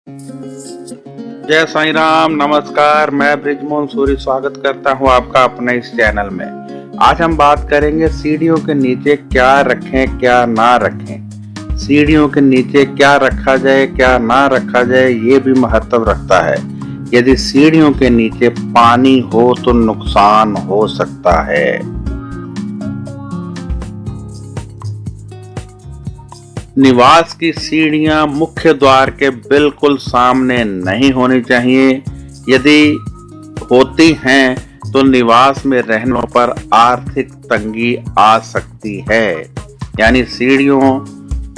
जय साईं राम, नमस्कार। मैं ब्रिजमोहन सूरी स्वागत करता हूं आपका अपने इस चैनल में। आज हम बात करेंगे सीढ़ियों के नीचे क्या रखें क्या ना रखें। सीढ़ियों के नीचे क्या रखा जाए क्या ना रखा जाए ये भी महत्व रखता है। यदि सीढ़ियों के नीचे पानी हो तो नुकसान हो सकता है। निवास की सीढ़ियां मुख्य द्वार के बिल्कुल सामने नहीं होनी चाहिए। यदि होती हैं तो निवास में रहने पर आर्थिक तंगी आ सकती है। यानी सीढ़ियों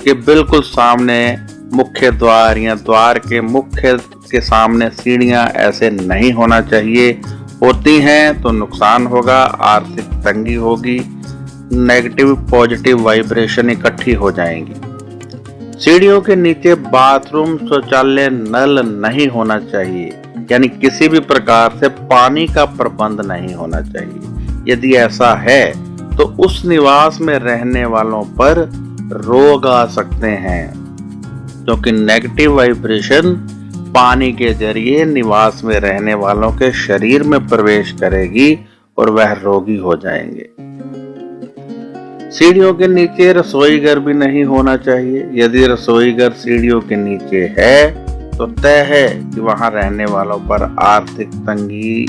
के बिल्कुल सामने मुख्य द्वार या द्वार के मुख्य के सामने सीढ़ियां ऐसे नहीं होना चाहिए। होती हैं तो नुकसान होगा, आर्थिक तंगी होगी, नेगेटिव पॉजिटिव वाइब्रेशन इकट्ठी हो जाएंगी। सीढ़ियों के नीचे बाथरूम, शौचालय, नल नहीं होना चाहिए। यानी किसी भी प्रकार से पानी का प्रबंध नहीं होना चाहिए। यदि ऐसा है तो उस निवास में रहने वालों पर रोग आ सकते हैं, क्योंकि नेगेटिव वाइब्रेशन पानी के जरिए निवास में रहने वालों के शरीर में प्रवेश करेगी और वह रोगी हो जाएंगे। सीढ़ियों के नीचे रसोई घर भी नहीं होना चाहिए। यदि रसोई घर सीढ़ियों के नीचे है तो तय है कि वहां रहने वालों पर आर्थिक तंगी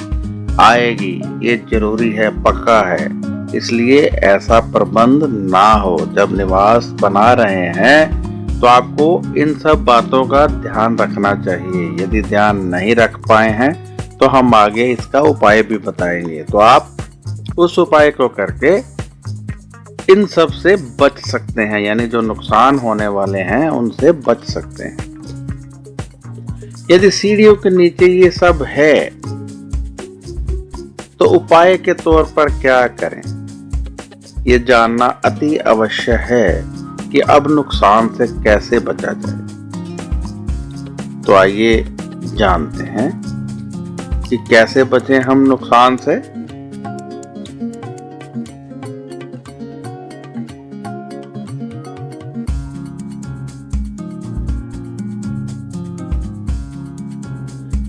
आएगी। ये जरूरी है, पक्का है। इसलिए ऐसा प्रबंध ना हो। जब निवास बना रहे हैं तो आपको इन सब बातों का ध्यान रखना चाहिए। यदि ध्यान नहीं रख पाए हैं तो हम आगे इसका उपाय भी बताएंगे, तो आप उस उपाय को करके इन सब से बच सकते हैं। यानी जो नुकसान होने वाले हैं उनसे बच सकते हैं। यदि सीढ़ियों के नीचे ये सब है तो उपाय के तौर पर क्या करें, ये जानना अति आवश्यक है कि अब नुकसान से कैसे बचा जाए। तो आइए जानते हैं कि कैसे बचें हम नुकसान से।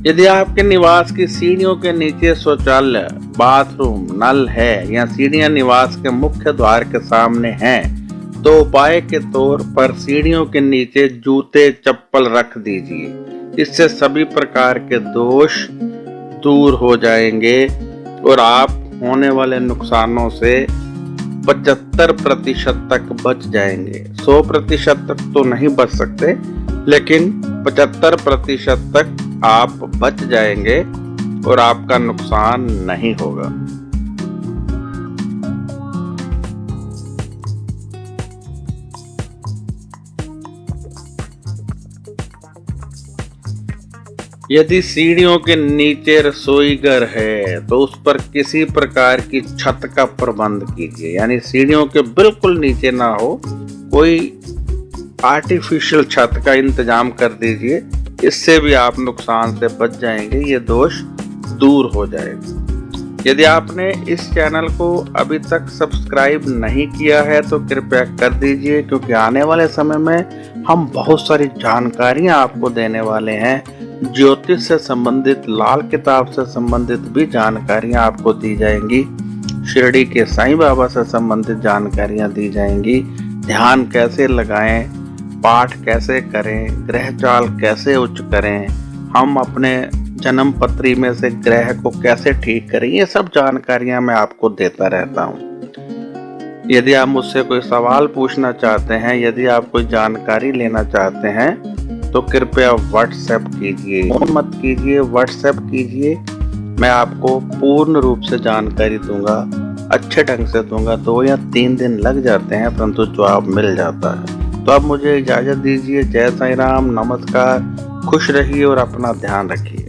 यदि आपके निवास की सीढ़ियों के नीचे शौचालय, बाथरूम, नल है या सीढ़ियां निवास के मुख्य द्वार के सामने हैं तो उपाय के तौर पर सीढ़ियों के नीचे जूते, चप्पल रख दीजिए। इससे सभी प्रकार के दोष दूर हो जाएंगे और आप होने वाले नुकसानों से 75% तक बच जाएंगे। 100% तक तो नहीं बच सकते, लेकिन 75% तक आप बच जाएंगे और आपका नुकसान नहीं होगा। यदि सीढ़ियों के नीचे रसोई घर है तो उस पर किसी प्रकार की छत का प्रबंध कीजिए। यानी सीढ़ियों के बिल्कुल नीचे ना हो, कोई आर्टिफिशियल छत का इंतजाम कर दीजिए। इससे भी आप नुकसान से बच जाएंगे, ये दोष दूर हो जाएगा। यदि आपने इस चैनल को अभी तक सब्सक्राइब नहीं किया है तो कृपया कर दीजिए, क्योंकि आने वाले समय में हम बहुत सारी जानकारियां आपको देने वाले हैं। ज्योतिष से संबंधित, लाल किताब से संबंधित भी जानकारियां आपको दी जाएंगी। शिरडी के साईं बाबा से संबंधित जानकारियां दी जाएंगी। ध्यान कैसे लगाएं, पाठ कैसे करें, ग्रह चाल कैसे उच्च करें, हम अपने जन्म पत्री में से ग्रह को कैसे ठीक करें, ये सब जानकारियां मैं आपको देता रहता हूं। यदि आप मुझसे कोई सवाल पूछना चाहते हैं, यदि आप कोई जानकारी लेना चाहते हैं तो कृपया व्हाट्सएप कीजिए। फोन मत कीजिए, व्हाट्सएप कीजिए। मैं आपको पूर्ण रूप से जानकारी दूंगा, अच्छे ढंग से दूंगा। 2 या 3 दिन लग जाते हैं, परंतु जवाब मिल जाता है। तो अब मुझे इजाजत दीजिए। जय साईं राम, नमस्कार। खुश रहिए और अपना ध्यान रखिए।